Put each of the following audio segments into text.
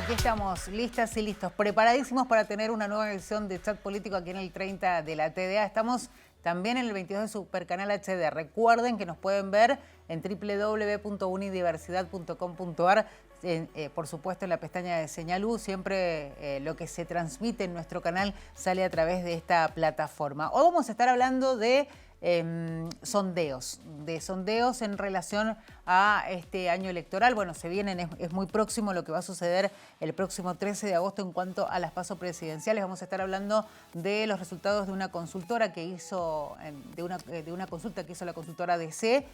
Aquí estamos listas y listos, preparadísimos para tener una nueva edición de Chat Político aquí en el 30 de la TDA. Estamos también en el 22 de Supercanal HD. Recuerden que nos pueden ver en www.unidiversidad.com.ar, por supuesto en la pestaña de Señal U. Siempre lo que se transmite en nuestro canal sale a través de esta plataforma. Hoy vamos a estar hablando de sondeos en relación a este año electoral. Bueno, se vienen, es muy próximo lo que va a suceder el próximo 13 de agosto en cuanto a las pasos presidenciales. Vamos a estar hablando de los resultados de una consultora que hizo, de una consulta que hizo la consultora DC,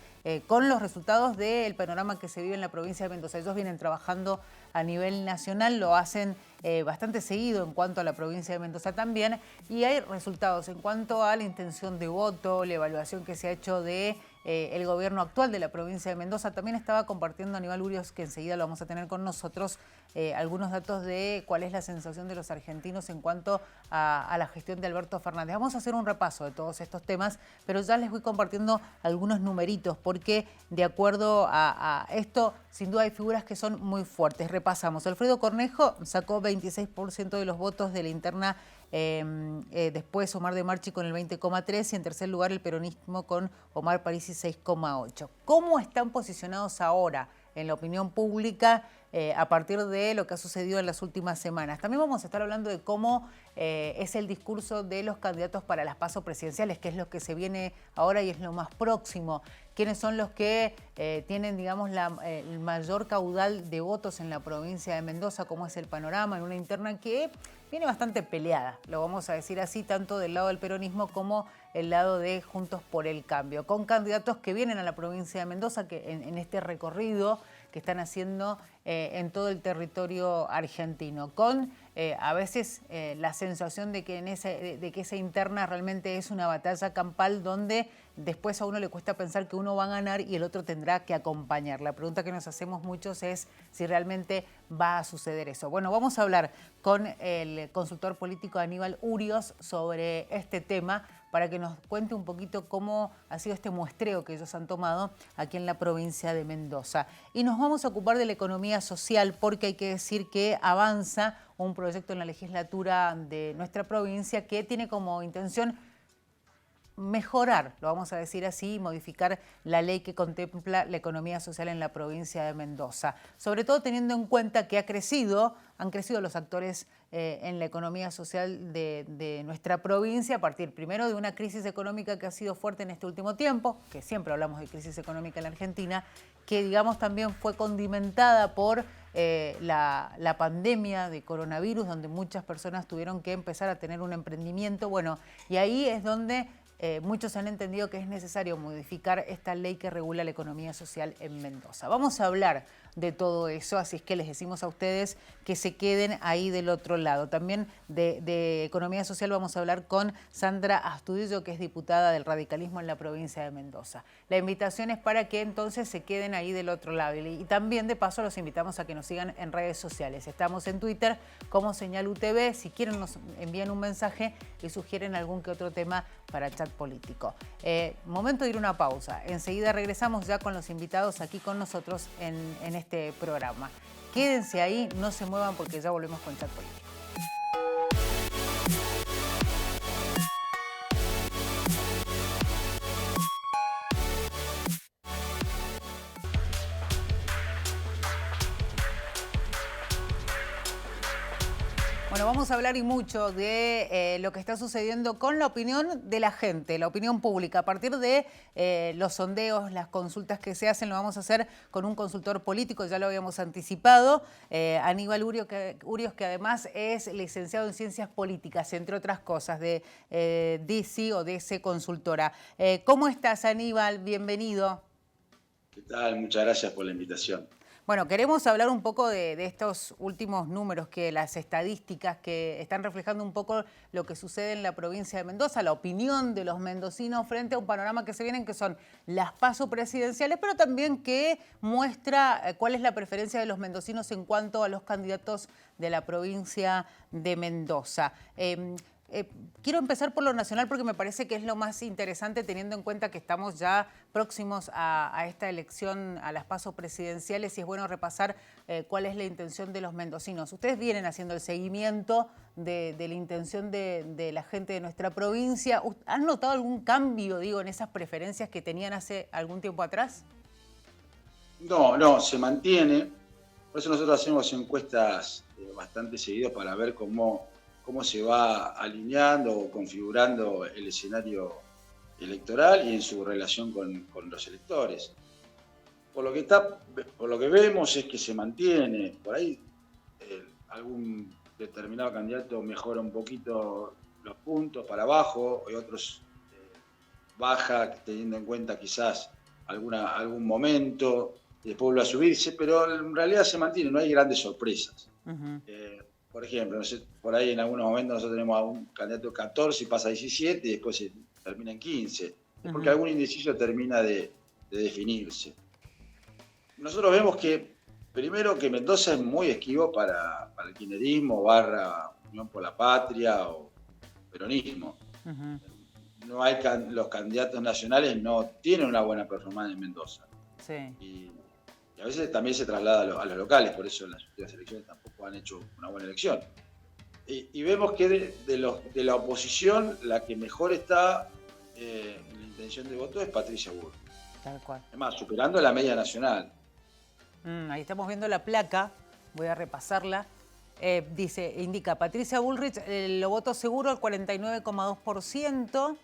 con los resultados del panorama que se vive en la provincia de Mendoza. Ellos vienen trabajando a nivel nacional, lo hacen bastante seguido en cuanto a la provincia de Mendoza también, y hay resultados en cuanto a la intención de voto, la evaluación que se ha hecho de el gobierno actual de la provincia de Mendoza. También estaba compartiendo Aníbal Urios, que enseguida lo vamos a tener con nosotros, algunos datos de cuál es la sensación de los argentinos en cuanto a la gestión de Alberto Fernández. Vamos a hacer un repaso de todos estos temas, pero ya les voy compartiendo algunos numeritos, porque de acuerdo a esto, sin duda hay figuras que son muy fuertes. Repasamos. Alfredo Cornejo sacó 26% de los votos de la interna. Después Omar de Marchi con el 20,3% y en tercer lugar el peronismo con Omar Parisi 6,8%. ¿Cómo están posicionados ahora en la opinión pública a partir de lo que ha sucedido en las últimas semanas? También vamos a estar hablando de cómo es el discurso de los candidatos para las pasos presidenciales, que es lo que se viene ahora y es lo más próximo. ¿Quiénes son los que tienen, digamos, el mayor caudal de votos en la provincia de Mendoza? ¿Cómo es el panorama en una interna que viene bastante peleada, lo vamos a decir así, tanto del lado del peronismo como el lado de Juntos por el Cambio, con candidatos que vienen a la provincia de Mendoza, que en este recorrido que están haciendo en todo el territorio argentino, con a veces la sensación de que, de que esa interna realmente es una batalla campal donde después a uno le cuesta pensar que uno va a ganar y el otro tendrá que acompañar. La pregunta que nos hacemos muchos es si realmente va a suceder eso. Bueno, vamos a hablar con el consultor político Aníbal Urios sobre este tema para que nos cuente un poquito cómo ha sido este muestreo que ellos han tomado aquí en la provincia de Mendoza. Y nos vamos a ocupar de la economía social, porque hay que decir que avanza un proyecto en la legislatura de nuestra provincia que tiene como intención mejorar, lo vamos a decir así, modificar la ley que contempla la economía social en la provincia de Mendoza. Sobre todo teniendo en cuenta que han crecido los actores en la economía social de nuestra provincia a partir primero de una crisis económica que ha sido fuerte en este último tiempo, que siempre hablamos de crisis económica en la Argentina, que digamos también fue condimentada por la pandemia de coronavirus, donde muchas personas tuvieron que empezar a tener un emprendimiento. Bueno, y ahí es donde muchos han entendido que es necesario modificar esta ley que regula la economía social en Mendoza. Vamos a hablar de todo eso, así es que les decimos a ustedes que se queden ahí del otro lado. También de economía social vamos a hablar con Sandra Astudillo, que es diputada del radicalismo en la provincia de Mendoza. La invitación es para que entonces se queden ahí del otro lado. Y también de paso los invitamos a que nos sigan en redes sociales. Estamos en Twitter como Señal UTV. Si quieren nos envían un mensaje y sugieren algún que otro tema para Chat Político. Momento de ir a una pausa. Enseguida regresamos ya con los invitados aquí con nosotros en este programa. Quédense ahí, no se muevan porque ya volvemos con Chat Político. Bueno, vamos a hablar y mucho de lo que está sucediendo con la opinión de la gente, la opinión pública. A partir de los sondeos, las consultas que se hacen, lo vamos a hacer con un consultor político, ya lo habíamos anticipado, Aníbal Urios, que además es licenciado en Ciencias Políticas, entre otras cosas, de DC o DC Consultora. ¿Cómo estás, Aníbal? Bienvenido. ¿Qué tal? Muchas gracias por la invitación. Bueno, queremos hablar un poco de estos últimos números, las estadísticas que están reflejando un poco lo que sucede en la provincia de Mendoza, la opinión de los mendocinos frente a un panorama que se vienen, que son las pasos presidenciales, pero también que muestra cuál es la preferencia de los mendocinos en cuanto a los candidatos de la provincia de Mendoza. Quiero empezar por lo nacional porque me parece que es lo más interesante teniendo en cuenta que estamos ya próximos a esta elección, a las PASO presidenciales, y es bueno repasar cuál es la intención de los mendocinos. Ustedes vienen haciendo el seguimiento de la intención de la gente de nuestra provincia. ¿Han notado algún cambio, digo, en esas preferencias que tenían hace algún tiempo atrás? No, se mantiene. Por eso nosotros hacemos encuestas bastante seguidas para ver cómo se va alineando o configurando el escenario electoral y en su relación con los electores. Por lo que vemos es que se mantiene. Por ahí algún determinado candidato mejora un poquito los puntos para abajo y otros baja, teniendo en cuenta quizás algún momento, y después vuelve a subirse, pero en realidad se mantiene, no hay grandes sorpresas. Por ejemplo, no sé, por ahí en algunos momentos nosotros tenemos a un candidato 14 y pasa a 17 y después se termina en 15, porque algún indeciso termina de definirse. Nosotros vemos que, primero, que Mendoza es muy esquivo para el kirchnerismo, Unión por la Patria o peronismo. No hay los candidatos nacionales no tienen una buena performance en Mendoza. Sí. Y a veces también se traslada a los locales, por eso en las últimas elecciones tampoco han hecho una buena elección. Y vemos que de la oposición, la que mejor está en la intención de voto es Patricia Bullrich. Tal cual. Además, superando la media nacional. Ahí estamos viendo la placa, voy a repasarla. Indica Patricia Bullrich, lo voto seguro al 49,2%.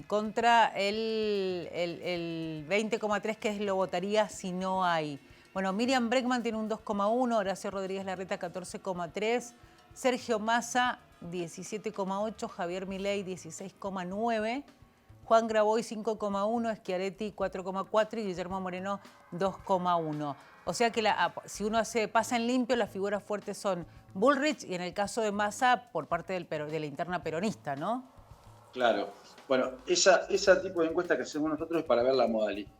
Contra el 20,3% que es lo votaría si no hay. Bueno, Miriam Bregman tiene un 2,1%, Horacio Rodríguez Larreta 14,3%, Sergio Massa 17,8%, Javier Milei 16,9%, Juan Graboy 5,1%, Schiaretti 4,4% y Guillermo Moreno 2,1%. O sea que si uno pasa en limpio, las figuras fuertes son Bullrich y en el caso de Massa por parte de la interna peronista, ¿no? Claro. Bueno, ese tipo de encuesta que hacemos nosotros es para ver la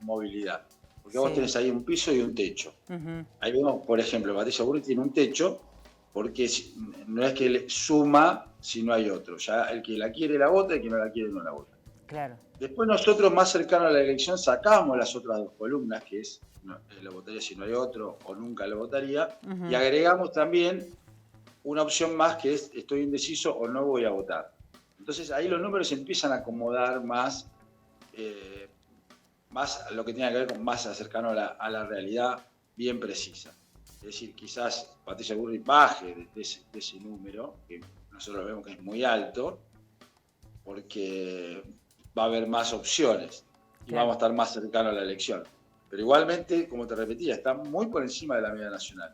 movilidad. Porque vos tenés ahí un piso y un techo. Ahí vemos, por ejemplo, Patricia Bullrich tiene un techo porque no es que le suma si no hay otro. Ya el que la quiere la vota y el que no la quiere no la vota. Claro. Después nosotros, más cercano a la elección, sacamos las otras dos columnas, que es lo votaría si no hay otro o nunca lo votaría, y agregamos también una opción más que es estoy indeciso o no voy a votar. Entonces ahí los números se empiezan a acomodar más lo que tiene que ver con más cercano a la realidad bien precisa. Es decir, quizás Patricia Bullrich baje de ese número, que nosotros vemos que es muy alto, porque va a haber más opciones y vamos a estar más cercanos a la elección. Pero igualmente, como te repetía, está muy por encima de la media nacional.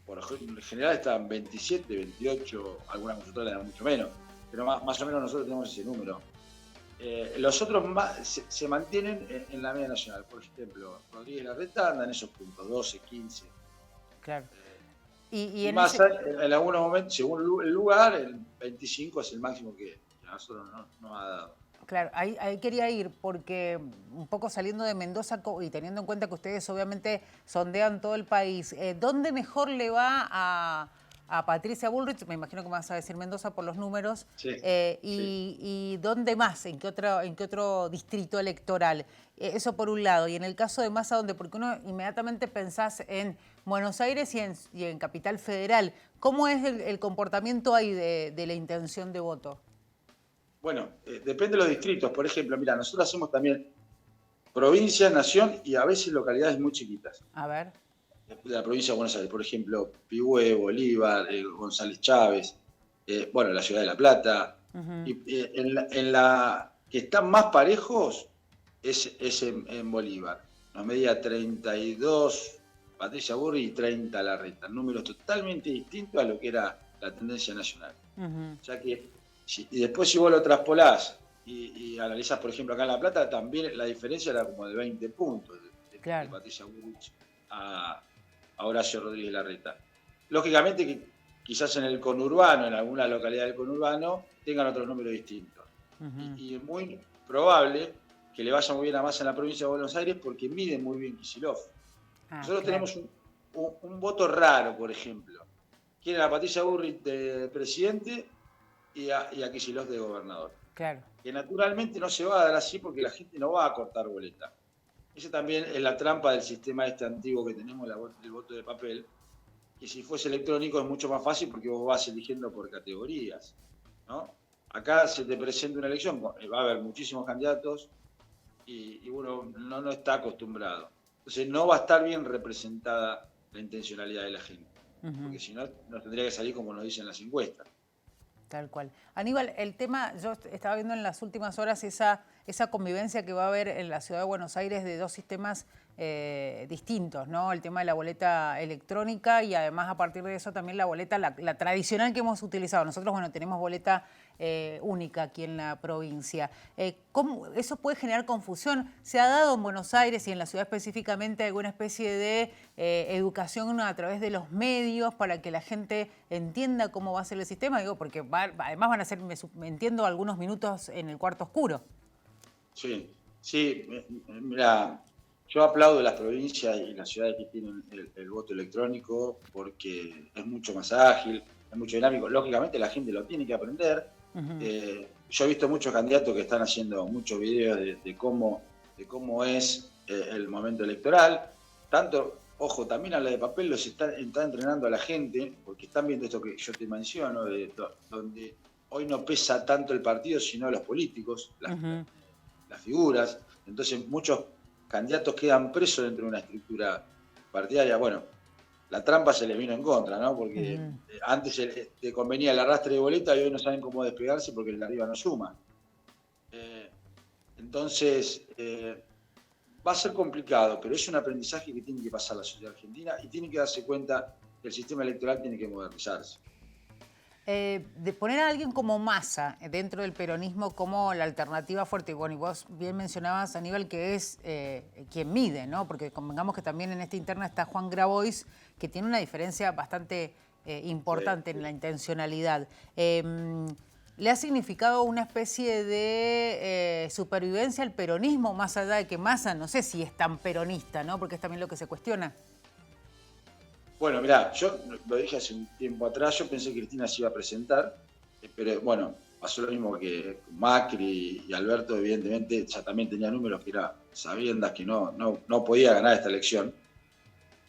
Por en general están 27, 28, algunas consultoras le dan mucho menos, pero más o menos nosotros tenemos ese número. Los otros se mantienen en la media nacional. Por ejemplo, Rodríguez Larreta anda en esos puntos, 12, 15. Claro. Y más en algunos momentos, según el lugar, el 25 es el máximo que a nosotros no ha dado. Claro, ahí quería ir porque un poco saliendo de Mendoza y teniendo en cuenta que ustedes obviamente sondean todo el país, ¿dónde mejor le va a Patricia Bullrich? Me imagino que me vas a decir Mendoza por los números. Sí, y ¿dónde más? ¿En qué otro distrito electoral? Eso por un lado. Y en el caso de Massa, ¿dónde? Porque uno inmediatamente pensás en Buenos Aires y en Capital Federal. ¿Cómo es el comportamiento ahí de la intención de voto? Bueno, depende de los distritos. Por ejemplo, mira, nosotros hacemos también provincia, nación y a veces localidades muy chiquitas. A ver. De la provincia de Buenos Aires, por ejemplo, Pihue, Bolívar, González Chávez, la ciudad de La Plata. Y en la que están más parejos es en Bolívar. Nos medía 32 Patricia Bullrich y 30 Larreta. Números totalmente distintos a lo que era la tendencia nacional. Ya que y después si vos lo traspolás y analizás, por ejemplo, acá en La Plata, también la diferencia era como de 20 puntos de Patricia Bullrich a Horacio Rodríguez Larreta. Lógicamente que quizás en el conurbano, en alguna localidad del conurbano, tengan otros números distintos. Y es muy probable que le vaya muy bien a Massa en la provincia de Buenos Aires porque mide muy bien Kicillof. Nosotros tenemos un voto raro, por ejemplo. Quieren a Patricia Bullrich de presidente y a Kicillof de gobernador. Claro. Que naturalmente no se va a dar así porque la gente no va a cortar boleta. Esa también es la trampa del sistema este antiguo que tenemos, el voto de papel, que si fuese electrónico es mucho más fácil porque vos vas eligiendo por categorías, ¿no? Acá se te presenta una elección, va a haber muchísimos candidatos y uno no está acostumbrado. Entonces no va a estar bien representada la intencionalidad de la gente, porque si no, nos tendría que salir como nos dicen las encuestas. Tal cual. Aníbal, el tema, yo estaba viendo en las últimas horas esa convivencia que va a haber en la ciudad de Buenos Aires de dos sistemas distintos, ¿no? El tema de la boleta electrónica y además a partir de eso también la boleta, la tradicional que hemos utilizado. Nosotros, bueno, tenemos boleta única aquí en la provincia. ¿Cómo eso puede generar confusión? ¿Se ha dado en Buenos Aires y en la ciudad específicamente alguna especie de educación a través de los medios para que la gente entienda cómo va a ser el sistema? Digo, porque además van a ser, me entiendo, algunos minutos en el cuarto oscuro. Sí, mira, yo aplaudo las provincias y las ciudades que tienen el voto electrónico porque es mucho más ágil, es mucho dinámico. Lógicamente la gente lo tiene que aprender. Yo he visto muchos candidatos que están haciendo muchos videos de cómo es el momento electoral. Tanto, ojo, también a la de papel los está entrenando a la gente, porque están viendo esto que yo te menciono, donde hoy no pesa tanto el partido, sino los políticos, las figuras. Entonces muchos candidatos quedan presos dentro de una estructura partidaria. Bueno, la trampa se les vino en contra, ¿no? Porque antes te convenía el arrastre de boleta y hoy no saben cómo despegarse porque el de arriba no suma. Entonces, va a ser complicado, pero es un aprendizaje que tiene que pasar la sociedad argentina y tiene que darse cuenta que el sistema electoral tiene que modernizarse. De poner a alguien como Massa dentro del peronismo como la alternativa fuerte, bueno, y vos bien mencionabas, Aníbal, que es quien mide, ¿no? Porque convengamos que también en esta interna está Juan Grabois, que tiene una diferencia bastante importante en la intencionalidad. ¿Le ha significado una especie de supervivencia al peronismo, más allá de que Massa, no sé si es tan peronista, ¿no? Porque es también lo que se cuestiona. Bueno, mirá, yo lo dije hace un tiempo atrás, yo pensé que Cristina se iba a presentar, pero bueno, pasó lo mismo que Macri y Alberto, evidentemente ya también tenía números que era sabiendas que no podía ganar esta elección.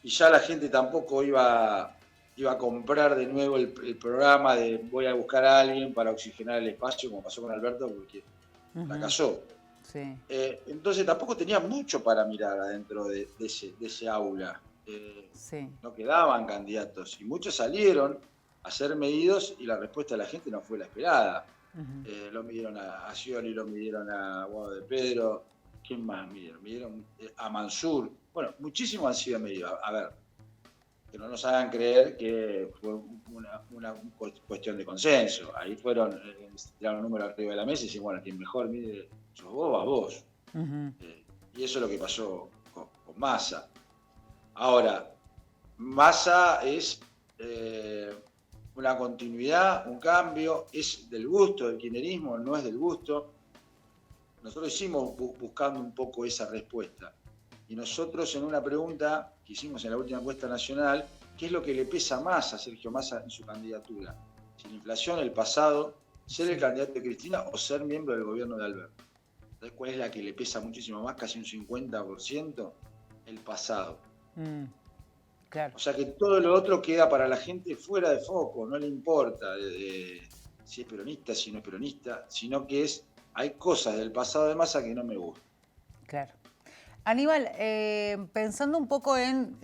Y ya la gente tampoco iba a comprar de nuevo el programa de voy a buscar a alguien para oxigenar el espacio, como pasó con Alberto, porque fracasó. Sí. Entonces tampoco tenía mucho para mirar adentro de ese aula. No quedaban candidatos y muchos salieron a ser medidos y la respuesta de la gente no fue la esperada. Lo midieron a Scioli, lo midieron a Guado de Pedro. ¿Quién más midieron? Midieron a Mansur. Bueno, muchísimos han sido medidos. A ver, que no nos hagan creer que fue una cuestión de consenso. Ahí fueron, tiraron un número arriba de la mesa y decían, bueno, quien mejor mide sos vos, vas vos. Y eso es lo que pasó con Massa. Ahora, Massa es una continuidad, un cambio, es del gusto del kirchnerismo, no es del gusto. Nosotros hicimos buscando un poco esa respuesta. Y nosotros en una pregunta que hicimos en la última encuesta nacional, ¿qué es lo que le pesa más a Sergio Massa en su candidatura? Si la inflación, el pasado, ser el candidato de Cristina o ser miembro del gobierno de Alberto. ¿Sabes cuál es la que le pesa muchísimo más, casi un 50%? El pasado. Claro. O sea que todo lo otro queda para la gente fuera de foco, no le importa si es peronista, si no es peronista, sino que hay cosas del pasado de Massa que no me gustan. Claro. Aníbal, pensando un poco en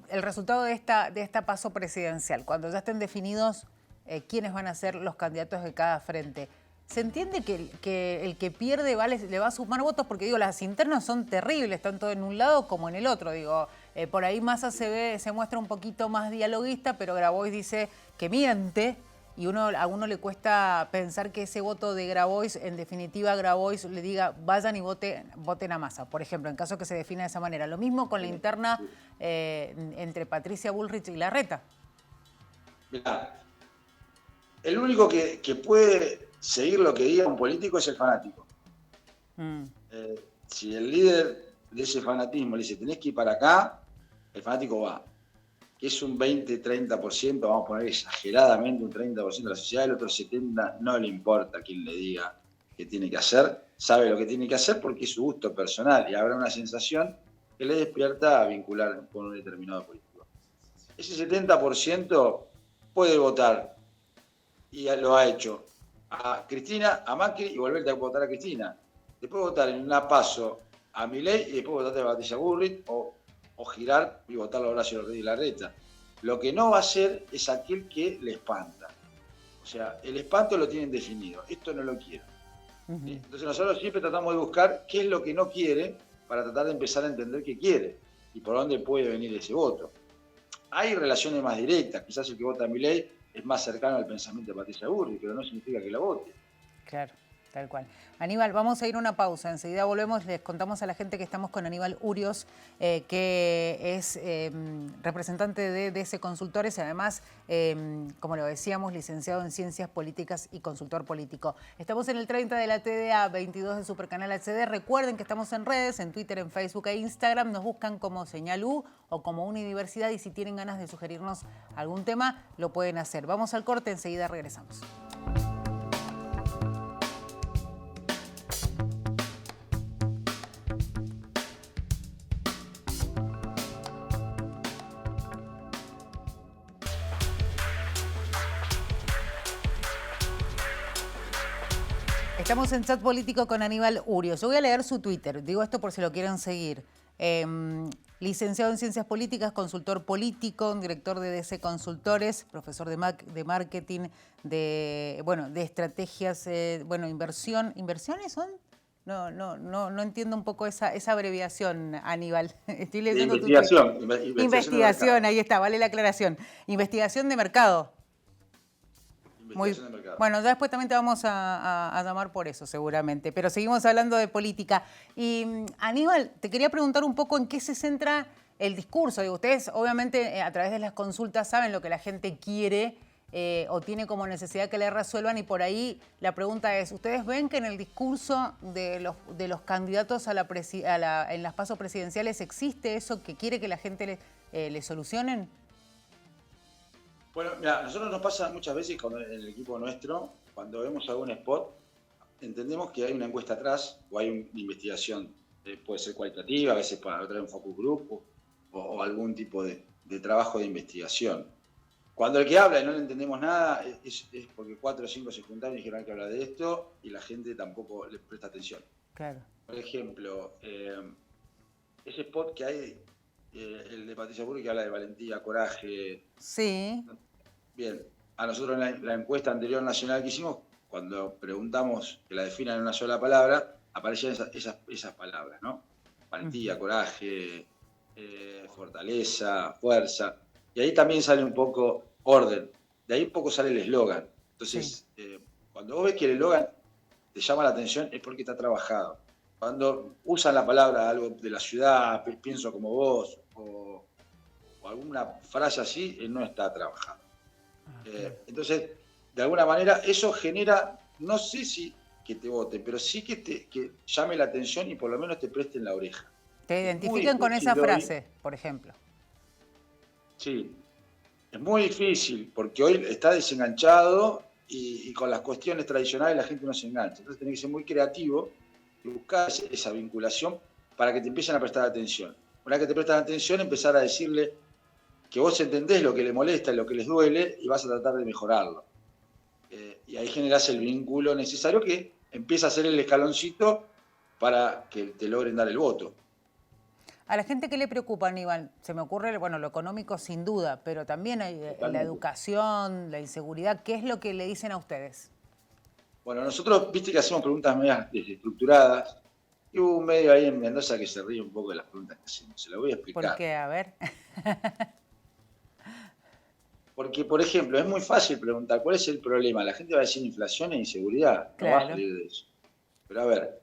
el resultado de esta paso presidencial, cuando ya estén definidos quiénes van a ser los candidatos de cada frente, ¿se entiende que el que pierde le va a sumar votos? Porque digo, las internas son terribles, tanto en un lado como en el otro. Digo, por ahí Massa se muestra un poquito más dialoguista, pero Grabois dice que miente y a uno le cuesta pensar que ese voto de Grabois, en definitiva Grabois le diga vayan y voten a Massa, por ejemplo, en caso que se defina de esa manera. Lo mismo con la interna entre Patricia Bullrich y Larreta. Mirá, el único que puede seguir lo que diga un político es el fanático. Si el líder de ese fanatismo le dice tenés que ir para acá, el fanático va. que es un 20-30%, vamos a poner exageradamente un 30% de la sociedad, el otro 70% no le importa quién le diga qué tiene que hacer, sabe lo que tiene que hacer porque es su gusto personal y habrá una sensación que le despierta a vincular con un determinado político. Ese 70% puede votar, y lo ha hecho, a Cristina, a Macri y volver a votar a Cristina. Después votar en una PASO a Milei y después votar a Patricia Bullrich o girar y votar a Horacio Rodríguez Larreta. Lo que no va a ser es aquel que le espanta. O sea, el espanto lo tienen definido. Esto no lo quiero. Entonces nosotros siempre tratamos de buscar qué es lo que no quiere para tratar de empezar a entender qué quiere y por dónde puede venir ese voto. Hay relaciones más directas. Quizás el que vota a Milei es más cercano al pensamiento de Patricia Bullrich, pero no significa que la vote. Claro. Tal cual. Aníbal, vamos a ir a una pausa. Enseguida volvemos. Les contamos a la gente que estamos con Aníbal Urios, que es representante de DC Consultores y además, como lo decíamos, licenciado en Ciencias Políticas y consultor político. Estamos en el 30 de la TDA, 22 de Supercanal HD. Recuerden que estamos en redes, en Twitter, en Facebook e Instagram. Nos buscan como Señal U o como Unidiversidad y si tienen ganas de sugerirnos algún tema, lo pueden hacer. Vamos al corte, enseguida regresamos. Estamos en Chat Político con Aníbal Urios. Yo voy a leer su Twitter, digo esto por si lo quieren seguir. Licenciado en Ciencias Políticas, consultor político, director de DC Consultores, profesor de marketing, de estrategias, inversión. ¿Inversiones son? No entiendo un poco esa abreviación, Aníbal. Estoy leyendo investigación. Investigación, ahí está, vale la aclaración. Investigación de mercado. Bueno, ya después también te vamos a llamar por eso, seguramente. Pero seguimos hablando de política. Y Aníbal, te quería preguntar un poco en qué se centra el discurso. Digo, ustedes, obviamente, a través de las consultas saben lo que la gente quiere o tiene como necesidad que le resuelvan. Y por ahí la pregunta es, ¿ustedes ven que en el discurso de los candidatos en las PASO presidenciales existe eso que quiere que la gente le solucionen? Bueno, mira, a nosotros nos pasa muchas veces en el equipo nuestro, cuando vemos algún spot, entendemos que hay una encuesta atrás o hay una investigación, puede ser cualitativa, a veces para traer un focus group o algún tipo de trabajo de investigación. Cuando el que habla y no le entendemos nada es porque 4 o 5 se juntaron y dijeron hay que hablar de esto y la gente tampoco le presta atención. Claro. Por ejemplo, ese spot que hay, el de Patricia Bullrich que habla de valentía, coraje. Sí. Bien, a nosotros en la encuesta anterior nacional que hicimos, cuando preguntamos que la definan en una sola palabra, aparecían esas palabras, ¿no? Valentía, coraje, fortaleza, fuerza. Y ahí también sale un poco orden. De ahí un poco sale el eslogan. Entonces, cuando vos ves que el eslogan te llama la atención es porque está trabajado. Cuando usan la palabra algo de la ciudad, pienso como vos, o alguna frase así, no está trabajado. Entonces, de alguna manera, eso genera, no sé si que te voten, pero sí que llame la atención y por lo menos te presten la oreja. Te identifican con esa frase, por ejemplo. Sí, es muy difícil porque hoy está desenganchado y con las cuestiones tradicionales la gente no se engancha. Entonces tenés que ser muy creativo y buscar esa vinculación para que te empiecen a prestar atención. Una vez que te prestan atención, empezar a decirle que vos entendés lo que le molesta y lo que les duele y vas a tratar de mejorarlo. Y ahí generás el vínculo necesario que empieza a ser el escaloncito para que te logren dar el voto. A la gente, ¿qué le preocupa, Aníbal? Se me ocurre, bueno, lo económico sin duda, pero también hay la educación, la inseguridad. ¿Qué es lo que le dicen a ustedes? Bueno, nosotros, viste que hacemos preguntas medias desestructuradas. Y hubo un medio ahí en Mendoza que se ríe un poco de las preguntas que hacemos. Se las voy a explicar. ¿Por qué? A ver. Porque, por ejemplo, es muy fácil preguntar cuál es el problema. La gente va a decir inflación e inseguridad. No va a salir de eso. Pero a ver,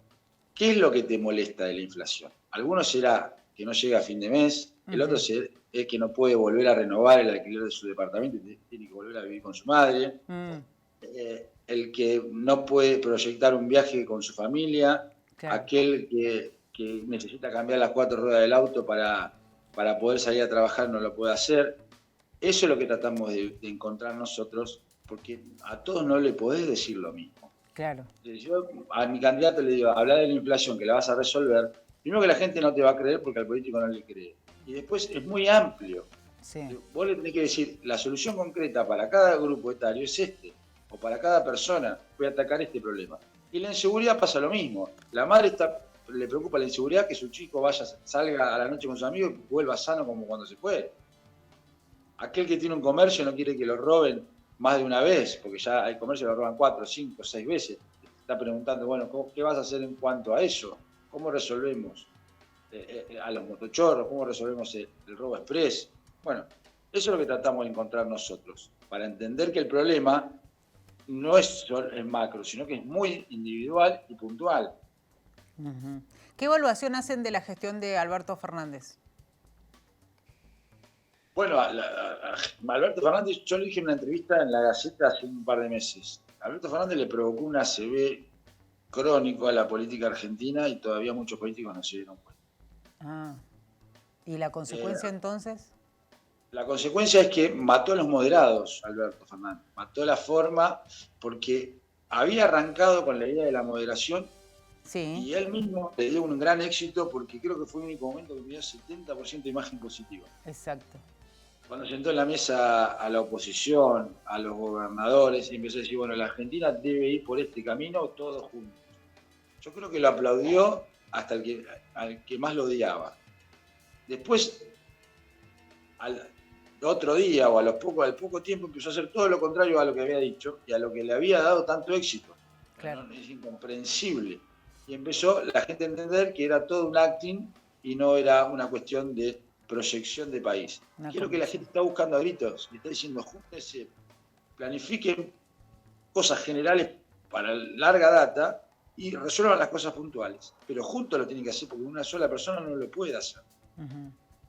¿qué es lo que te molesta de la inflación? Algunos será que no llega a fin de mes, el otro es que no puede volver a renovar el alquiler de su departamento y tiene que volver a vivir con su madre. El que no puede proyectar un viaje con su familia, aquel que necesita cambiar las 4 ruedas del auto para poder salir a trabajar no lo puede hacer. Eso es lo que tratamos de encontrar nosotros, porque a todos no le podés decir lo mismo. Claro. Yo a mi candidato le digo, hablar de la inflación, que la vas a resolver, primero que la gente no te va a creer porque al político no le cree. Y después es muy amplio. Sí. Vos le tenés que decir, la solución concreta para cada grupo etario es este, o para cada persona voy a atacar este problema. Y la inseguridad pasa lo mismo. La madre le preocupa la inseguridad, que su chico salga a la noche con sus amigos y vuelva sano como cuando se fue. Aquel que tiene un comercio no quiere que lo roben más de una vez, porque ya hay comercio que lo roban 4, 5, 6 veces. Está preguntando, bueno, ¿qué vas a hacer en cuanto a eso? ¿Cómo resolvemos a los motochorros? ¿Cómo resolvemos el robo express? Bueno, eso es lo que tratamos de encontrar nosotros, para entender que el problema no es solo el macro, sino que es muy individual y puntual. ¿Qué evaluación hacen de la gestión de Alberto Fernández? Bueno, Alberto Fernández, yo le dije en una entrevista en La Gaceta hace un par de meses. Alberto Fernández le provocó un ACV crónico a la política argentina y todavía muchos políticos no se dieron cuenta. ¿Y la consecuencia entonces? La consecuencia es que mató a los moderados, Alberto Fernández. Mató la forma porque había arrancado con la idea de la moderación. Sí. Y él mismo le dio un gran éxito porque creo que fue el único momento que me dio 70% de imagen positiva. Exacto. Cuando sentó en la mesa a la oposición, a los gobernadores, y empezó a decir, bueno, la Argentina debe ir por este camino todos juntos. Yo creo que lo aplaudió hasta al que más lo odiaba. Después, al otro día o al poco tiempo empezó a hacer todo lo contrario a lo que había dicho y a lo que le había dado tanto éxito. Claro. Es incomprensible. Y empezó la gente a entender que era todo un acting y no era una cuestión de proyección de país. Quiero que la gente está buscando a gritos, le está diciendo, júntense, planifiquen cosas generales para larga data y resuelvan las cosas puntuales. Pero juntos lo tienen que hacer porque una sola persona no lo puede hacer.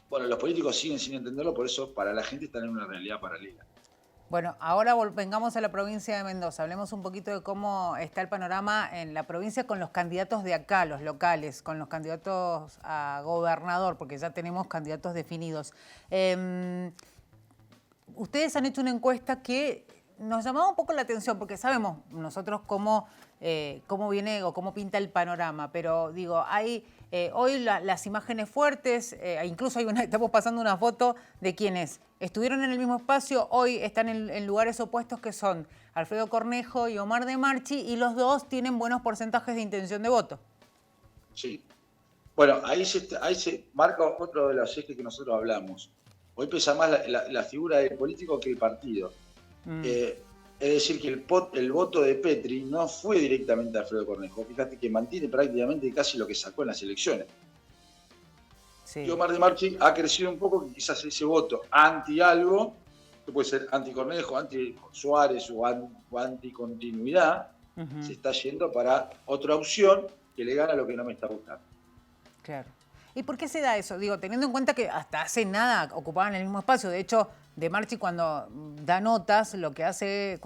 Bueno, los políticos siguen sin entenderlo, por eso para la gente están en una realidad paralela. Bueno, ahora vengamos a la provincia de Mendoza. Hablemos un poquito de cómo está el panorama en la provincia con los candidatos de acá, los locales, con los candidatos a gobernador, porque ya tenemos candidatos definidos. Ustedes han hecho una encuesta que nos llamaba un poco la atención, porque sabemos nosotros cómo viene o cómo pinta el panorama, pero digo, hay hoy las imágenes fuertes, incluso estamos pasando una foto de quienes estuvieron en el mismo espacio, hoy están en lugares opuestos, que son Alfredo Cornejo y Omar de Marchi, y los dos tienen buenos porcentajes de intención de voto. Sí. Bueno, ahí se marca otro de los ejes que nosotros hablamos. Hoy pesa más la figura del político que el partido. Es decir, que el voto de Petri no fue directamente a Alfredo Cornejo. Fíjate que mantiene prácticamente casi lo que sacó en las elecciones. Sí. Y Omar de Marchi ha crecido un poco, que quizás ese voto anti algo, que puede ser anti Cornejo, anti Suárez o anti continuidad, se está yendo para otra opción que le gana lo que no me está gustando. Claro. ¿Y por qué se da eso? Digo, teniendo en cuenta que hasta hace nada ocupaban el mismo espacio. De hecho, De Marchi cuando da notas lo que hace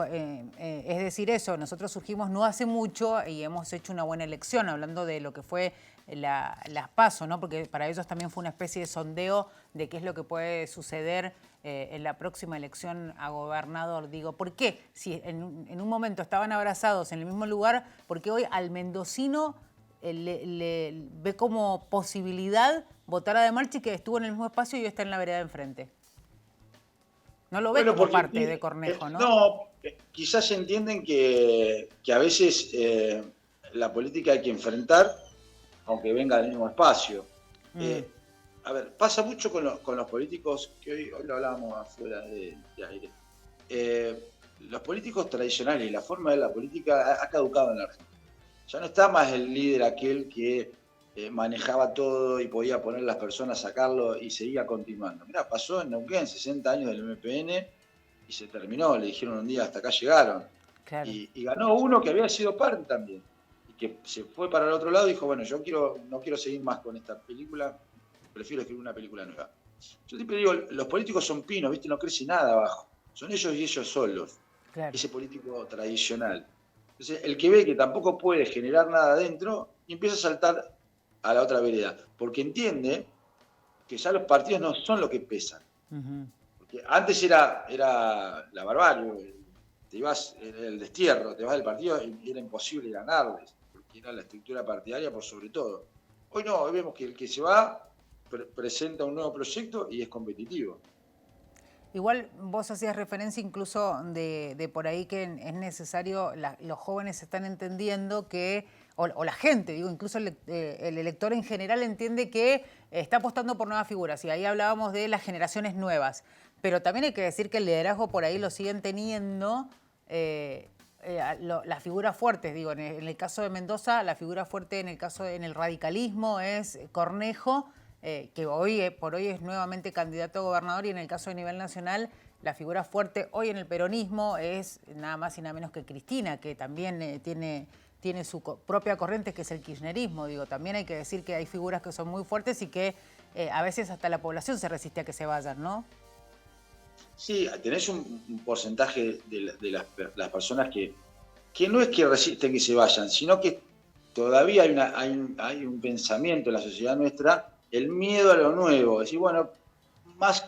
es decir eso. Nosotros surgimos no hace mucho y hemos hecho una buena elección, hablando de lo que fue las PASO, ¿no? Porque para ellos también fue una especie de sondeo de qué es lo que puede suceder en la próxima elección a gobernador. Digo, ¿por qué? Si en un momento estaban abrazados en el mismo lugar, ¿por qué hoy al mendocino le ve como posibilidad votar a De Marchi, que estuvo en el mismo espacio y hoy está en la vereda de enfrente? No lo ve como parte de Cornejo, ¿no? No, quizás entienden que a veces la política hay que enfrentar, aunque venga del mismo espacio. A ver, pasa mucho con los políticos, que hoy lo hablábamos afuera de aire. Los políticos tradicionales y la forma de la política ha caducado en la Argentina. Ya no está más el líder aquel que manejaba todo y podía poner a las personas, sacarlo y seguía continuando. Mirá, pasó en Neuquén, 60 años del MPN y se terminó, le dijeron un día hasta acá llegaron. Claro. Y ganó uno que había sido parte también y que se fue para el otro lado y dijo, bueno, yo no quiero seguir más con esta película, prefiero escribir una película nueva. Yo siempre digo, los políticos son pinos, ¿viste? No crece nada abajo, son ellos y ellos solos. Claro. Ese político tradicional. Entonces, el que ve que tampoco puede generar nada adentro y empieza a saltar a la otra vereda, porque entiende que ya los partidos no son lo que pesan. Porque antes era la barbarie, te ibas en el destierro, te vas del partido y era imposible ganarles, porque era la estructura partidaria por sobre todo. Hoy no, hoy vemos que el que se va presenta un nuevo proyecto y es competitivo. Igual vos hacías referencia incluso de por ahí que es necesario, los jóvenes están entendiendo que, o la gente, digo, incluso el elector en general entiende que está apostando por nuevas figuras. Y ahí hablábamos de las generaciones nuevas. Pero también hay que decir que el liderazgo por ahí lo siguen teniendo las figuras fuertes. Digo, en el caso de Mendoza, la figura fuerte en el radicalismo es Cornejo, que hoy por hoy es nuevamente candidato a gobernador, y en el caso de nivel nacional, la figura fuerte hoy en el peronismo es nada más y nada menos que Cristina, que también tiene su propia corriente, que es el kirchnerismo. Digo, también hay que decir que hay figuras que son muy fuertes y que a veces hasta la población se resiste a que se vayan, ¿no? Sí, tenés un porcentaje de las personas que no es que resisten que se vayan, sino que todavía hay un pensamiento en la sociedad nuestra, el miedo a lo nuevo. Es decir, bueno, más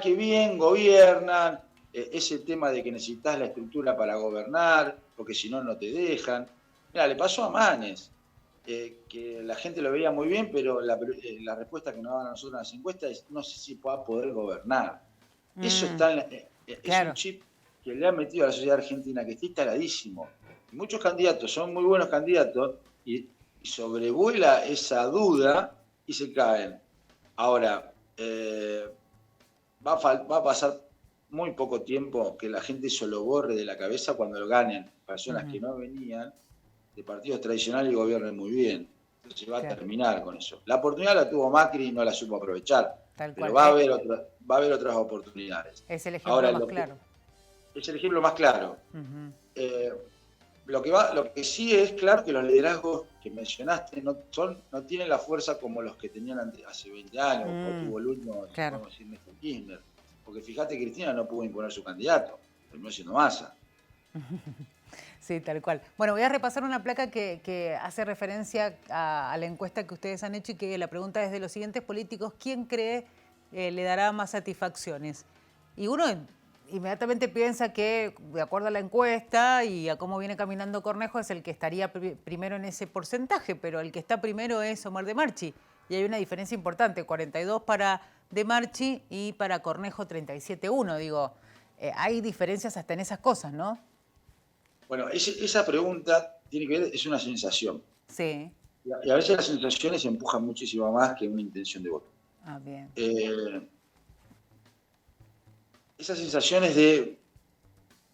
que bien gobiernan, ese tema de que necesitas la estructura para gobernar, porque si no, no te dejan. Mira, le pasó a Manes, que la gente lo veía muy bien, pero la respuesta que nos daban a nosotros en las encuestas es: no sé si va a poder gobernar. Eso está es un Claro. chip que le ha metido a la sociedad argentina, que está instaladísimo. Y muchos candidatos son muy buenos candidatos y sobrevuela esa duda y se caen. Ahora, va a pasar muy poco tiempo que la gente eso lo borre de la cabeza cuando lo ganen personas que no venían de partidos tradicionales y gobiernen muy bien. Entonces va a Claro. terminar con eso. La oportunidad la tuvo Macri y no la supo aprovechar, Tal pero cual. va a haber otras oportunidades. Es el ejemplo Ahora, más claro. es el ejemplo más claro. Ujú. Lo que sí es claro que los liderazgos que mencionaste no tienen la fuerza como los que tenían hace 20 años, o tuvo el último, Claro. podemos decir, Néstor Kirchner. Porque fíjate, Cristina no pudo imponer su candidato, terminó siendo Massa. Sí, tal cual. Bueno, voy a repasar una placa que hace referencia a la encuesta que ustedes han hecho, y que la pregunta es de los siguientes políticos: ¿quién cree le dará más satisfacciones? Y uno inmediatamente piensa que, de acuerdo a la encuesta y a cómo viene caminando Cornejo, es el que estaría primero en ese porcentaje, pero el que está primero es Omar de Marchi. Y hay una diferencia importante: 42 para de Marchi y para Cornejo 37,1. Digo, hay diferencias hasta en esas cosas, ¿no? Bueno, esa pregunta tiene que ver, es una sensación. Sí. Y a veces las sensaciones empujan muchísimo más que una intención de voto. Ah, bien. Esas sensaciones de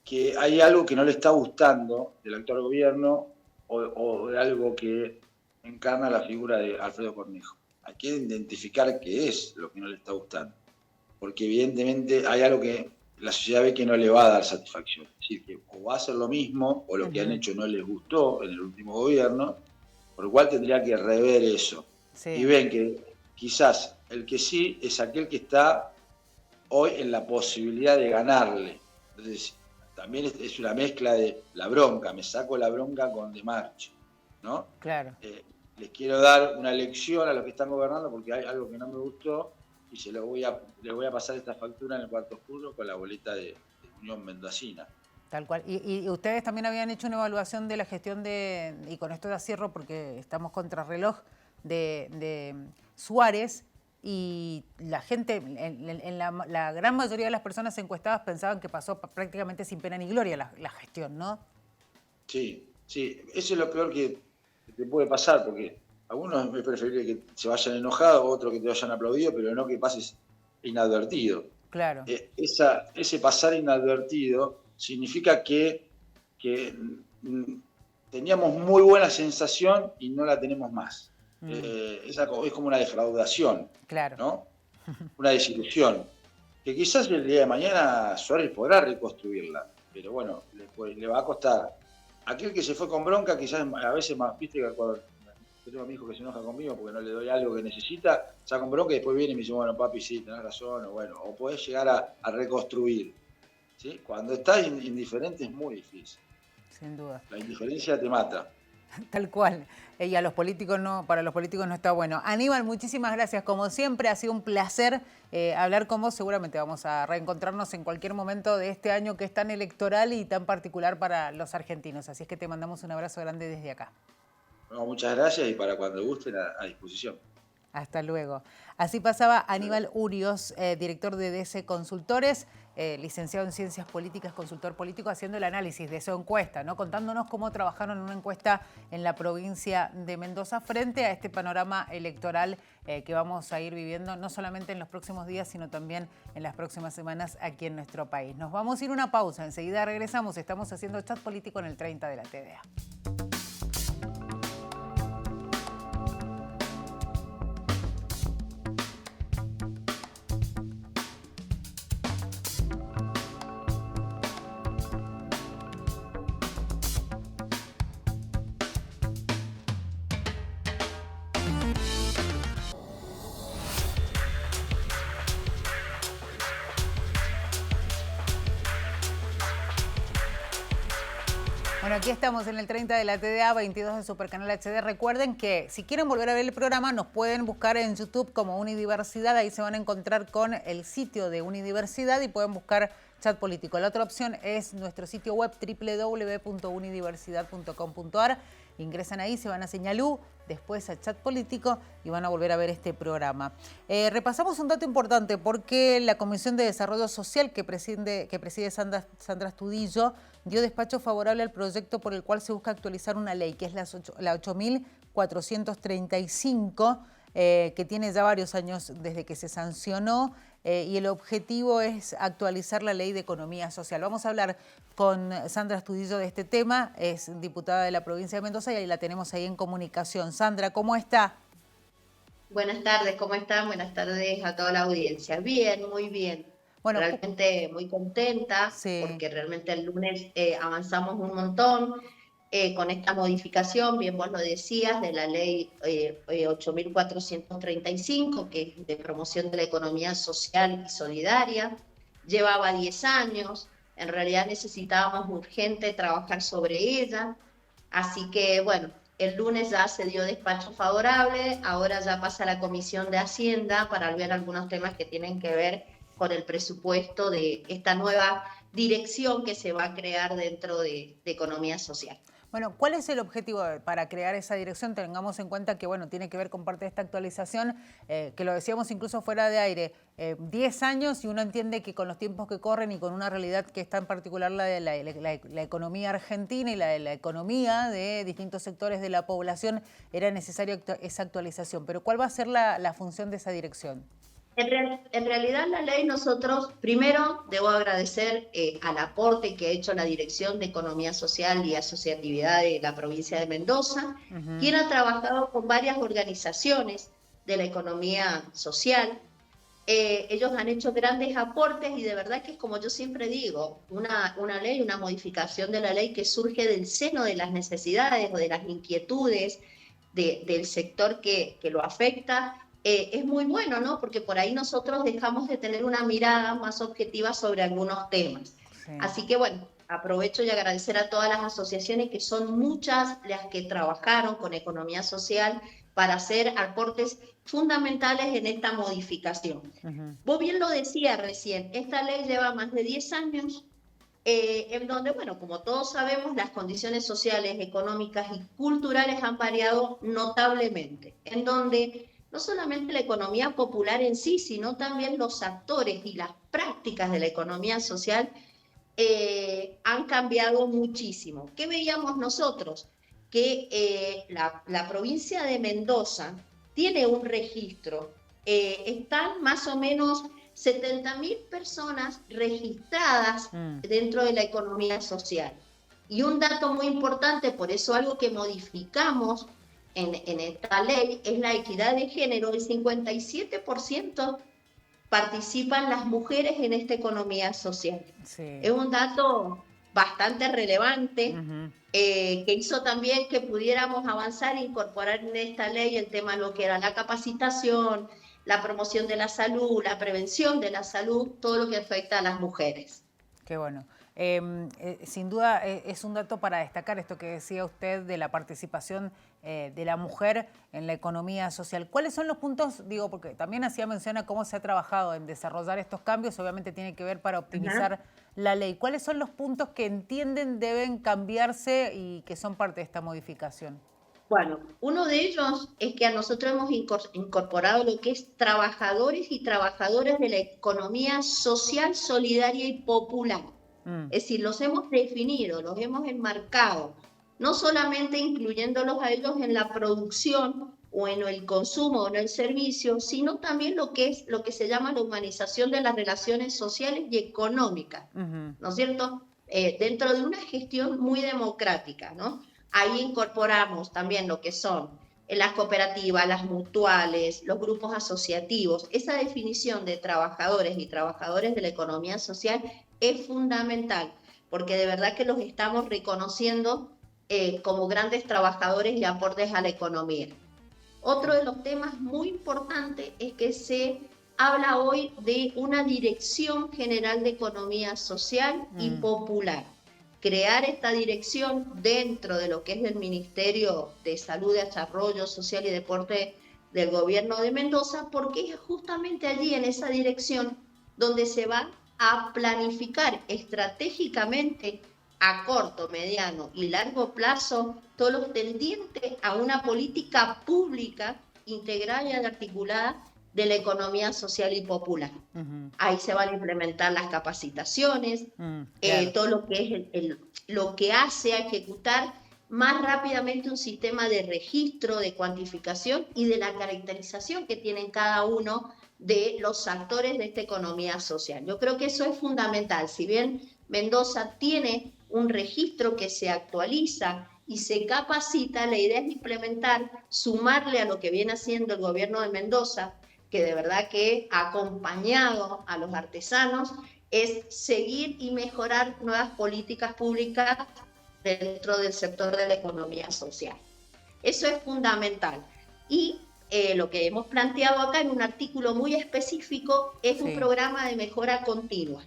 que hay algo que no le está gustando del actual gobierno, o de algo que encarna la figura de Alfredo Cornejo. Hay que identificar qué es lo que no le está gustando, porque evidentemente hay algo que la sociedad ve que no le va a dar satisfacción. Es decir, que o va a hacer lo mismo, o lo que han hecho no les gustó en el último gobierno, por lo cual tendría que rever eso. Sí. Y ven que quizás el que sí es aquel que está hoy en la posibilidad de ganarle. Entonces, también es una mezcla de la bronca, me saco la bronca con De Marchi, ¿no? Claro. Les quiero dar una lección a los que están gobernando porque hay algo que no me gustó, y les voy a pasar esta factura en el cuarto oscuro con la boleta de Unión Mendocina. Tal cual. Y ustedes también habían hecho una evaluación de la gestión y con esto ya cierro porque estamos contra reloj, de Suárez, y la gente, la gran mayoría de las personas encuestadas pensaban que pasó prácticamente sin pena ni gloria la gestión, ¿no? Sí, eso es lo peor que te puede pasar, porque algunos es preferible que se vayan enojados, otros que te vayan aplaudido, pero no que pases inadvertido. Claro. Ese pasar inadvertido significa que teníamos muy buena sensación y no la tenemos más. Es como una defraudación, Claro. ¿no? Una desilusión, que quizás el día de mañana Suárez podrá reconstruirla, pero bueno, le va a costar. Aquel que se fue con bronca, quizás a veces más, viste, que cuando yo tengo a mi hijo que se enoja conmigo porque no le doy algo que necesita, ya con bronca, y después viene y me dice: bueno, papi, sí, tenés razón, o podés llegar a reconstruir. ¿Sí? Cuando estás indiferente es muy difícil. Sin duda. La indiferencia te mata. Tal cual. Y a los políticos no, para los políticos no está bueno. Aníbal, muchísimas gracias. Como siempre, ha sido un placer hablar con vos. Seguramente vamos a reencontrarnos en cualquier momento de este año que es tan electoral y tan particular para los argentinos. Así es que te mandamos un abrazo grande desde acá. No, muchas gracias y para cuando gusten a disposición. Hasta luego. Así pasaba Aníbal Urios, director de DC Consultores, licenciado en Ciencias Políticas, consultor político, haciendo el análisis de esa encuesta, ¿no? Contándonos cómo trabajaron en una encuesta en la provincia de Mendoza frente a este panorama electoral que vamos a ir viviendo no solamente en los próximos días, sino también en las próximas semanas aquí en nuestro país. Nos vamos a ir a una pausa, enseguida regresamos. Estamos haciendo Chat Político en el 30 de la TDA. Bueno, aquí estamos en el 30 de la TDA, 22 de Supercanal HD. Recuerden que si quieren volver a ver el programa, nos pueden buscar en YouTube como Unidiversidad. Ahí se van a encontrar con el sitio de Unidiversidad y pueden buscar Chat Político. La otra opción es nuestro sitio web www.unidiversidad.com.ar. Ingresan ahí, se van a Señalú, después a Chat Político y van a volver a ver este programa. Repasamos un dato importante porque la Comisión de Desarrollo Social que preside Sandra Astudillo dio despacho favorable al proyecto por el cual se busca actualizar una ley, que es la 8.435, que tiene ya varios años desde que se sancionó, y el objetivo es actualizar la ley de economía social. Vamos a hablar con Sandra Astudillo de este tema, es diputada de la provincia de Mendoza y ahí la tenemos ahí en comunicación. Sandra, ¿cómo está? Buenas tardes, ¿cómo están? Buenas tardes a toda la audiencia. Bien, muy bien. Bueno, realmente muy contenta, sí, porque realmente el lunes avanzamos un montón con esta modificación, bien vos lo decías, de la ley 8.435, que es de promoción de la economía social y solidaria. Llevaba 10 años, en realidad necesitábamos urgente trabajar sobre ella, así que bueno, el lunes ya se dio despacho favorable, ahora ya pasa a la Comisión de Hacienda para ver algunos temas que tienen que ver con el presupuesto de esta nueva dirección que se va a crear dentro de economía social. Bueno, ¿cuál es el objetivo para crear esa dirección? Tengamos en cuenta que, bueno, tiene que ver con parte de esta actualización, que lo decíamos incluso fuera de aire, 10 años y uno entiende que con los tiempos que corren y con una realidad que está en particular la de la economía argentina y la de la economía de distintos sectores de la población, era necesaria esa actualización. Pero ¿cuál va a ser la función de esa dirección? En realidad la ley, nosotros, primero debo agradecer al aporte que ha hecho la Dirección de Economía Social y Asociatividad de la provincia de Mendoza, quien ha trabajado con varias organizaciones de la economía social. Ellos han hecho grandes aportes y de verdad que es como yo siempre digo, una ley, una modificación de la ley que surge del seno de las necesidades o de las inquietudes del sector que lo afecta. Es muy bueno, ¿no? Porque por ahí nosotros dejamos de tener una mirada más objetiva sobre algunos temas. Sí. Así que bueno, aprovecho y agradecer a todas las asociaciones que son muchas las que trabajaron con economía social para hacer aportes fundamentales en esta modificación. Vos bien lo decías recién, esta ley lleva más de 10 años en donde, bueno, como todos sabemos, las condiciones sociales, económicas y culturales han variado notablemente, en donde no solamente la economía popular en sí, sino también los actores y las prácticas de la economía social han cambiado muchísimo. ¿Qué veíamos nosotros? Que la provincia de Mendoza tiene un registro, están más o menos 70.000 personas registradas dentro de la economía social. Y un dato muy importante, por eso algo que modificamos en esta ley, es la equidad de género. El 57% participan las mujeres en esta economía social. Sí. Es un dato bastante relevante que hizo también que pudiéramos avanzar e incorporar en esta ley el tema de lo que era la capacitación, la promoción de la salud, la prevención de la salud, todo lo que afecta a las mujeres. Qué bueno. Sin duda es un dato para destacar esto que decía usted de la participación de la mujer en la economía social. ¿Cuáles son los puntos? Digo, porque también hacía mención a cómo se ha trabajado en desarrollar estos cambios, obviamente tiene que ver para optimizar la ley. ¿Cuáles son los puntos que entienden deben cambiarse y que son parte de esta modificación? Bueno, uno de ellos es que a nosotros hemos incorporado lo que es trabajadores y trabajadoras de la economía social, solidaria y popular. Es decir, los hemos definido, los hemos enmarcado, no solamente incluyéndolos a ellos en la producción o en el consumo o en el servicio, sino también lo que se llama la humanización de las relaciones sociales y económicas, ¿no es cierto? Dentro de una gestión muy democrática, ¿no? Ahí incorporamos también lo que son las cooperativas, las mutuales, los grupos asociativos. Esa definición de trabajadores y trabajadores de la economía social es fundamental, porque de verdad que los estamos reconociendo como grandes trabajadores y aportes a la economía. Otro de los temas muy importantes es que se habla hoy de una Dirección General de Economía Social y Popular. Crear esta dirección dentro de lo que es el Ministerio de Salud, Desarrollo Social y Deporte del Gobierno de Mendoza, porque es justamente allí en esa dirección donde se va a planificar estratégicamente a corto, mediano y largo plazo todos los tendientes a una política pública integral y articulada de la economía social y popular. Ahí se van a implementar las capacitaciones, claro. Todo lo que es lo que hace a ejecutar más rápidamente un sistema de registro, de cuantificación y de la caracterización que tienen cada uno de los actores de esta economía social. Yo creo que eso es fundamental. Si bien Mendoza tiene un registro que se actualiza y se capacita, la idea es implementar, sumarle a lo que viene haciendo el gobierno de Mendoza, que de verdad que ha acompañado a los artesanos, es seguir y mejorar nuevas políticas públicas dentro del sector de la economía social. Eso es fundamental. Y lo que hemos planteado acá en un artículo muy específico es un programa de mejora continua.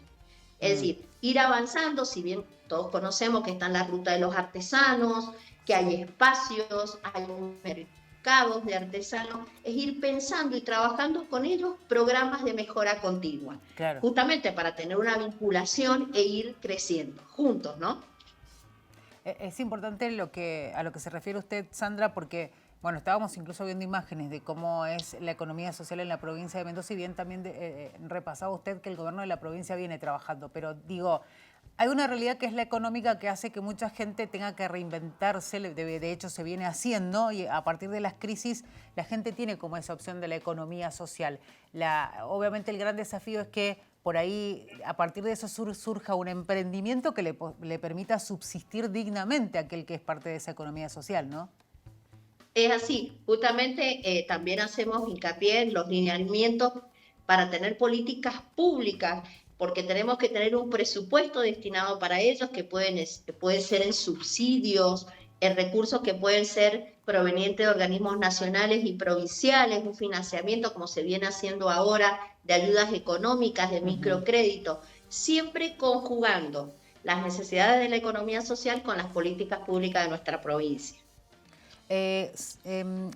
Es decir, ir avanzando, si bien todos conocemos que está en la ruta de los artesanos, que hay espacios, hay mercados de artesanos, es ir pensando y trabajando con ellos programas de mejora continua. Claro. Justamente para tener una vinculación e ir creciendo juntos, ¿no? Es importante a lo que se refiere usted, Sandra, porque bueno, estábamos incluso viendo imágenes de cómo es la economía social en la provincia de Mendoza y bien también repasaba usted que el gobierno de la provincia viene trabajando, pero digo, hay una realidad que es la económica que hace que mucha gente tenga que reinventarse, de hecho se viene haciendo y a partir de las crisis la gente tiene como esa opción de la economía social. Obviamente el gran desafío es que por ahí a partir de eso surja un emprendimiento que le permita subsistir dignamente a aquel que es parte de esa economía social, ¿no? Es así, justamente también hacemos hincapié en los lineamientos para tener políticas públicas, porque tenemos que tener un presupuesto destinado para ellos, que puede ser en subsidios, en recursos que pueden ser provenientes de organismos nacionales y provinciales, un financiamiento como se viene haciendo ahora de ayudas económicas, de microcrédito, siempre conjugando las necesidades de la economía social con las políticas públicas de nuestra provincia.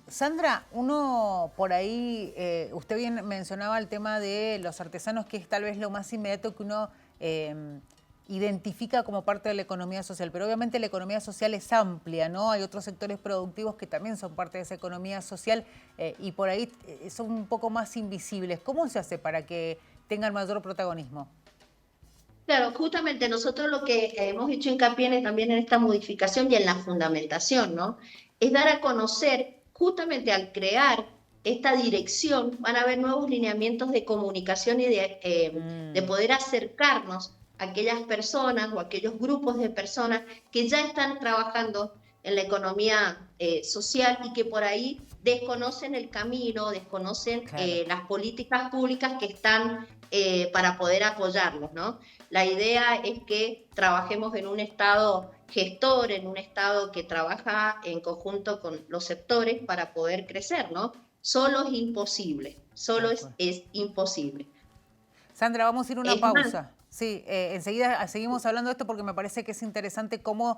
Sandra, uno por ahí, usted bien mencionaba el tema de los artesanos, que es tal vez lo más inmediato que uno identifica como parte de la economía social, pero obviamente la economía social es amplia, ¿no? Hay otros sectores productivos que también son parte de esa economía social y por ahí son un poco más invisibles. ¿Cómo se hace para que tengan mayor protagonismo? Claro, justamente nosotros lo que hemos hecho hincapié también en esta modificación y en la fundamentación, ¿no? Es dar a conocer, justamente al crear esta dirección, van a haber nuevos lineamientos de comunicación y de poder acercarnos a aquellas personas o a aquellos grupos de personas que ya están trabajando en la economía social y que por ahí desconocen el camino, desconocen las políticas públicas que están para poder apoyarlos, ¿no? La idea es que trabajemos en un Estado gestor, en un Estado que trabaja en conjunto con los sectores para poder crecer, ¿no? Solo es imposible, solo es imposible. Sandra, vamos a ir a una pausa. Sí, enseguida seguimos hablando de esto porque me parece que es interesante cómo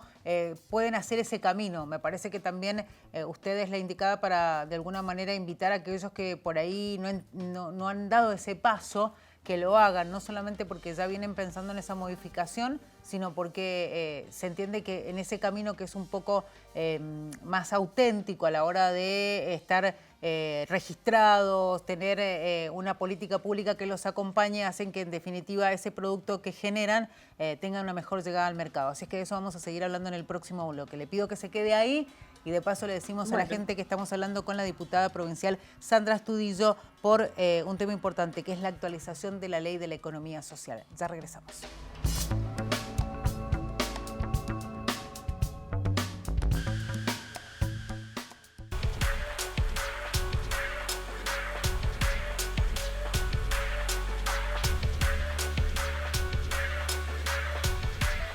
pueden hacer ese camino. Me parece que también usted es la indicada para, de alguna manera, invitar a aquellos que por ahí no han dado ese paso, que lo hagan, no solamente porque ya vienen pensando en esa modificación, sino porque se entiende que en ese camino que es un poco más auténtico a la hora de estar registrados, tener una política pública que los acompañe, hacen que en definitiva ese producto que generan tenga una mejor llegada al mercado. Así es que de eso vamos a seguir hablando en el próximo bloque. Le pido que se quede ahí. Y de paso le decimos a la gente que estamos hablando con la diputada provincial Sandra Astudillo por un tema importante, que es la actualización de la ley de la economía social. Ya regresamos.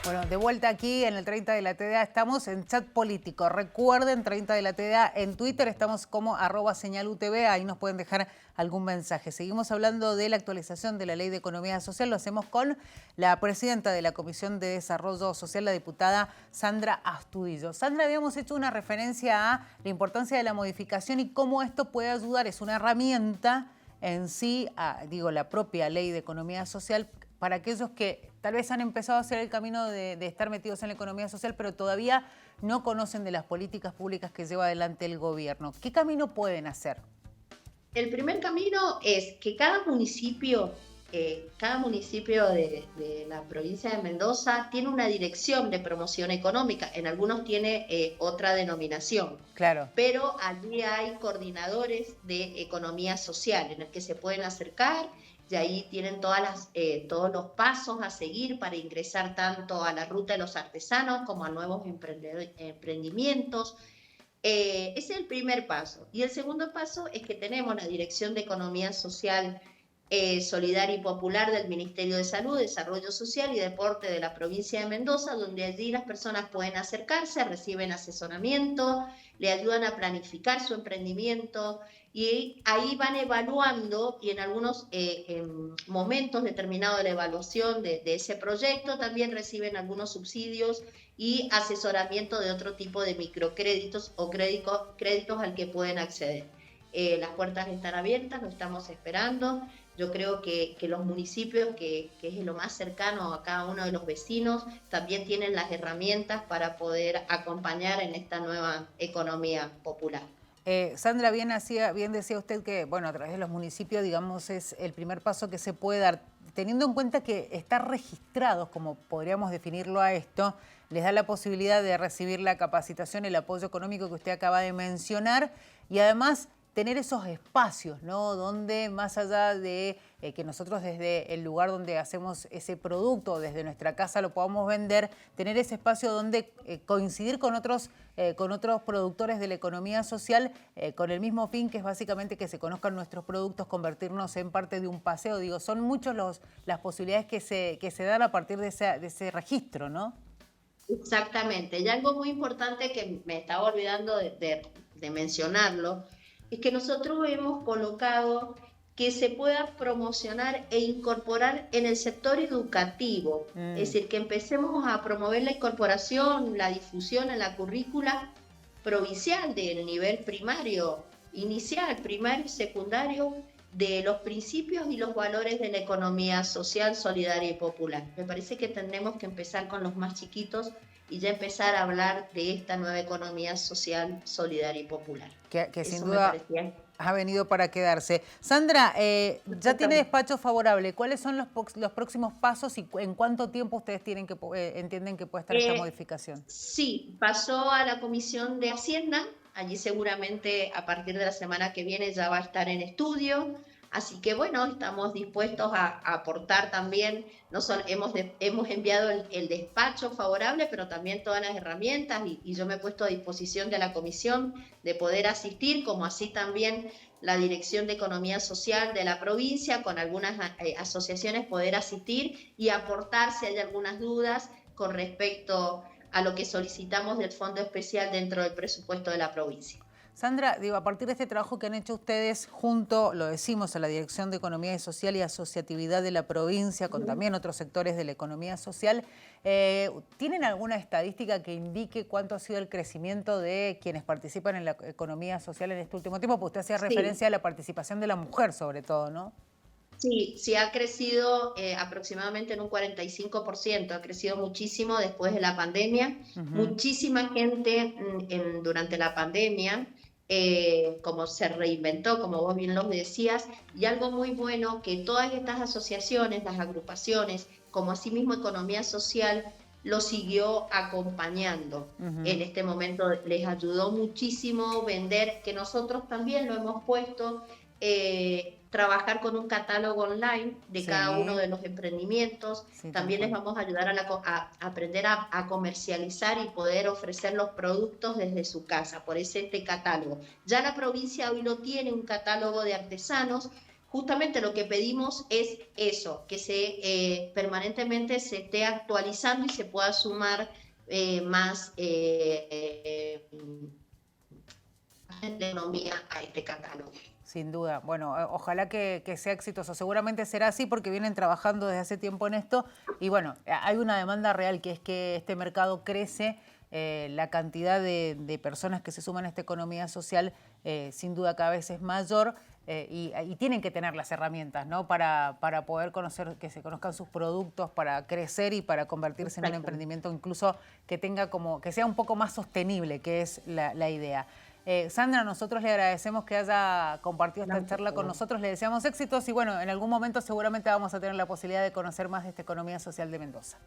Bueno, de vuelta aquí en el 30 de la TDA, estamos en chat político. Recuerden, 30 de la TDA en Twitter, estamos como @señalutv, ahí nos pueden dejar algún mensaje. Seguimos hablando de la actualización de la Ley de Economía Social, lo hacemos con la presidenta de la Comisión de Desarrollo Social, la diputada Sandra Astudillo. Sandra, habíamos hecho una referencia a la importancia de la modificación y cómo esto puede ayudar, es una herramienta en sí, la propia Ley de Economía Social, para aquellos que tal vez han empezado a hacer el camino de estar metidos en la economía social, pero todavía no conocen de las políticas públicas que lleva adelante el gobierno. ¿Qué camino pueden hacer? El primer camino es que cada municipio de la provincia de Mendoza tiene una dirección de promoción económica. En algunos tiene otra denominación. Claro. Pero allí hay coordinadores de economía social en el que se pueden acercar. Y ahí tienen todos los pasos a seguir para ingresar tanto a la ruta de los artesanos como a nuevos emprendimientos. Ese es el primer paso. Y el segundo paso es que tenemos la Dirección de Economía Social Solidaria y Popular del Ministerio de Salud, Desarrollo Social y Deporte de la provincia de Mendoza, donde allí las personas pueden acercarse, reciben asesoramiento, le ayudan a planificar su emprendimiento y ahí van evaluando y en algunos momentos determinados de la evaluación de ese proyecto también reciben algunos subsidios y asesoramiento de otro tipo de microcréditos o créditos al que pueden acceder. Las puertas están abiertas, lo estamos esperando. Yo creo que los municipios, que es lo más cercano a cada uno de los vecinos, también tienen las herramientas para poder acompañar en esta nueva economía popular. Sandra, bien decía usted que, bueno, a través de los municipios, digamos, es el primer paso que se puede dar. Teniendo en cuenta que estar registrados, como podríamos definirlo a esto, les da la posibilidad de recibir la capacitación, el apoyo económico que usted acaba de mencionar y además tener esos espacios, ¿no? Donde más allá de que nosotros desde el lugar donde hacemos ese producto, desde nuestra casa lo podamos vender, tener ese espacio donde coincidir con otros productores de la economía social con el mismo fin, que es básicamente que se conozcan nuestros productos, convertirnos en parte de un paseo. Digo, son muchos las posibilidades que se dan a partir de ese registro, ¿no? Exactamente. Y algo muy importante que me estaba olvidando de mencionarlo, es que nosotros hemos colocado que se pueda promocionar e incorporar en el sector educativo. Es decir, que empecemos a promover la incorporación, la difusión en la currícula provincial del nivel primario, inicial, primario y secundario, de los principios y los valores de la economía social, solidaria y popular. Me parece que tendremos que empezar con los más chiquitos y ya empezar a hablar de esta nueva economía social, solidaria y popular. Que sin duda ha venido para quedarse. Sandra, ya tiene despacho favorable. ¿Cuáles son los próximos pasos y en cuánto tiempo ustedes entienden que puede estar esta modificación? Sí, pasó a la Comisión de Hacienda. Allí seguramente a partir de la semana que viene ya va a estar en estudio. Así que bueno, estamos dispuestos a aportar también, no solo hemos enviado el despacho favorable, pero también todas las herramientas y yo me he puesto a disposición de la comisión de poder asistir, como así también la Dirección de Economía Social de la provincia, con algunas asociaciones poder asistir y aportar si hay algunas dudas con respecto a lo que solicitamos del Fondo Especial dentro del presupuesto de la provincia. Sandra, digo, a partir de este trabajo que han hecho ustedes junto, lo decimos, a la Dirección de Economía Social y Asociatividad de la provincia, con también otros sectores de la economía social, ¿tienen alguna estadística que indique cuánto ha sido el crecimiento de quienes participan en la economía social en este último tiempo? Porque usted hacía referencia a la participación de la mujer, sobre todo, ¿no? Sí, ha crecido aproximadamente en un 45%, ha crecido muchísimo después de la pandemia. Muchísima gente durante la pandemia, como se reinventó, como vos bien lo decías, y algo muy bueno que todas estas asociaciones, las agrupaciones, como asimismo Economía Social, lo siguió acompañando. En este momento les ayudó muchísimo vender, que nosotros también lo hemos puesto, trabajar con un catálogo online de cada uno de los emprendimientos. También les vamos a ayudar a aprender a comercializar y poder ofrecer los productos desde su casa por este catálogo. Ya la provincia hoy lo tiene, un catálogo de artesanos. Justamente lo que pedimos es eso, que permanentemente se esté actualizando y se pueda sumar más economía a este catálogo. Sin duda. Bueno, ojalá que sea exitoso. Seguramente será así porque vienen trabajando desde hace tiempo en esto. Y bueno, hay una demanda real que es que este mercado crece. La cantidad de personas que se suman a esta economía social sin duda cada vez es mayor. Y tienen que tener las herramientas, ¿no? Para poder conocer, que se conozcan sus productos, para crecer y para convertirse en un emprendimiento incluso que tenga que sea un poco más sostenible, que es la idea. Sandra, nosotros le agradecemos que haya compartido esta charla con nosotros, le deseamos éxitos y bueno, en algún momento seguramente vamos a tener la posibilidad de conocer más de esta economía social de Mendoza.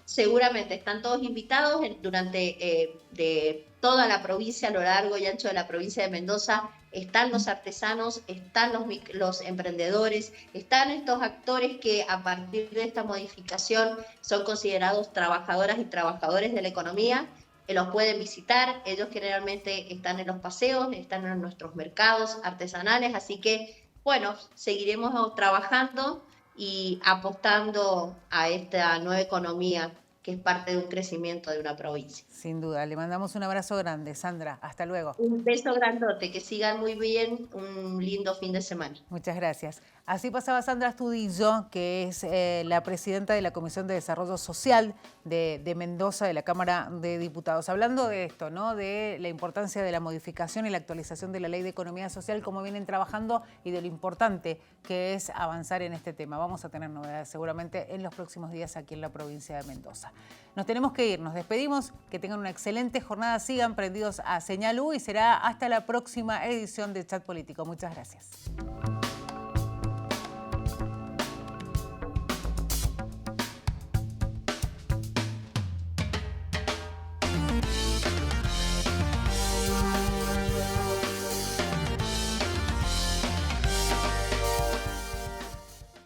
Seguramente, están todos invitados durante de toda la provincia, a lo largo y ancho de la provincia de Mendoza, están los artesanos, están los emprendedores, están estos actores que a partir de esta modificación son considerados trabajadoras y trabajadores de la economía. Los pueden visitar, ellos generalmente están en los paseos, están en nuestros mercados artesanales, así que, bueno, seguiremos trabajando y apostando a esta nueva economía que es parte de un crecimiento de una provincia. Sin duda, le mandamos un abrazo grande, Sandra, hasta luego. Un beso grandote, que sigan muy bien, un lindo fin de semana. Muchas gracias. Así pasaba Sandra Astudillo, que es la presidenta de la Comisión de Desarrollo Social de Mendoza, de la Cámara de Diputados. Hablando de esto, ¿no? De la importancia de la modificación y la actualización de la Ley de Economía Social, cómo vienen trabajando y de lo importante que es avanzar en este tema. Vamos a tener novedades seguramente en los próximos días aquí en la provincia de Mendoza. Nos tenemos que ir, nos despedimos, que tengan una excelente jornada, sigan prendidos a Señal U y será hasta la próxima edición de Chat Político. Muchas gracias.